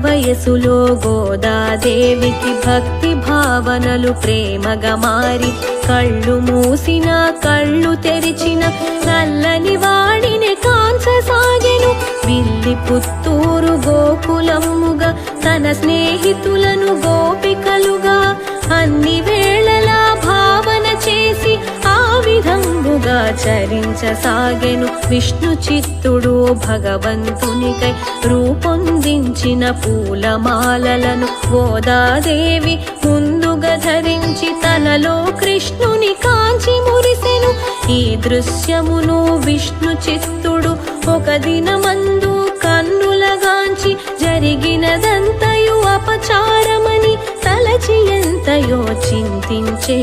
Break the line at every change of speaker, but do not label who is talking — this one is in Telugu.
వయసులో గోదాదేవికి భక్తి భావనలు ప్రేమగా మారి కళ్ళు మూసిన కళ్ళు తెరిచిన నల్లని వాడిని కాంచసాగెను. విల్లి పుత్తూరు గోకులముగా తన స్నేహితులను గోపికలుగా అన్ని వేళలా భావన చేసి ఆ విధంబుగా చరించసాగెను. విష్ణు చిత్తుడు భగవంతునికై రూపొందించిన పూలమాలలను గోదాదేవి ముందుగా ధరించి తనలో కృష్ణుని కాంచి మురిసెను. ఈ దృశ్యమును విష్ణు చిత్తుడు ఒక దినమందు కన్నులగాంచి జరిగినదంతయు అపచారమని తలచి ఎంతయో చింతించే.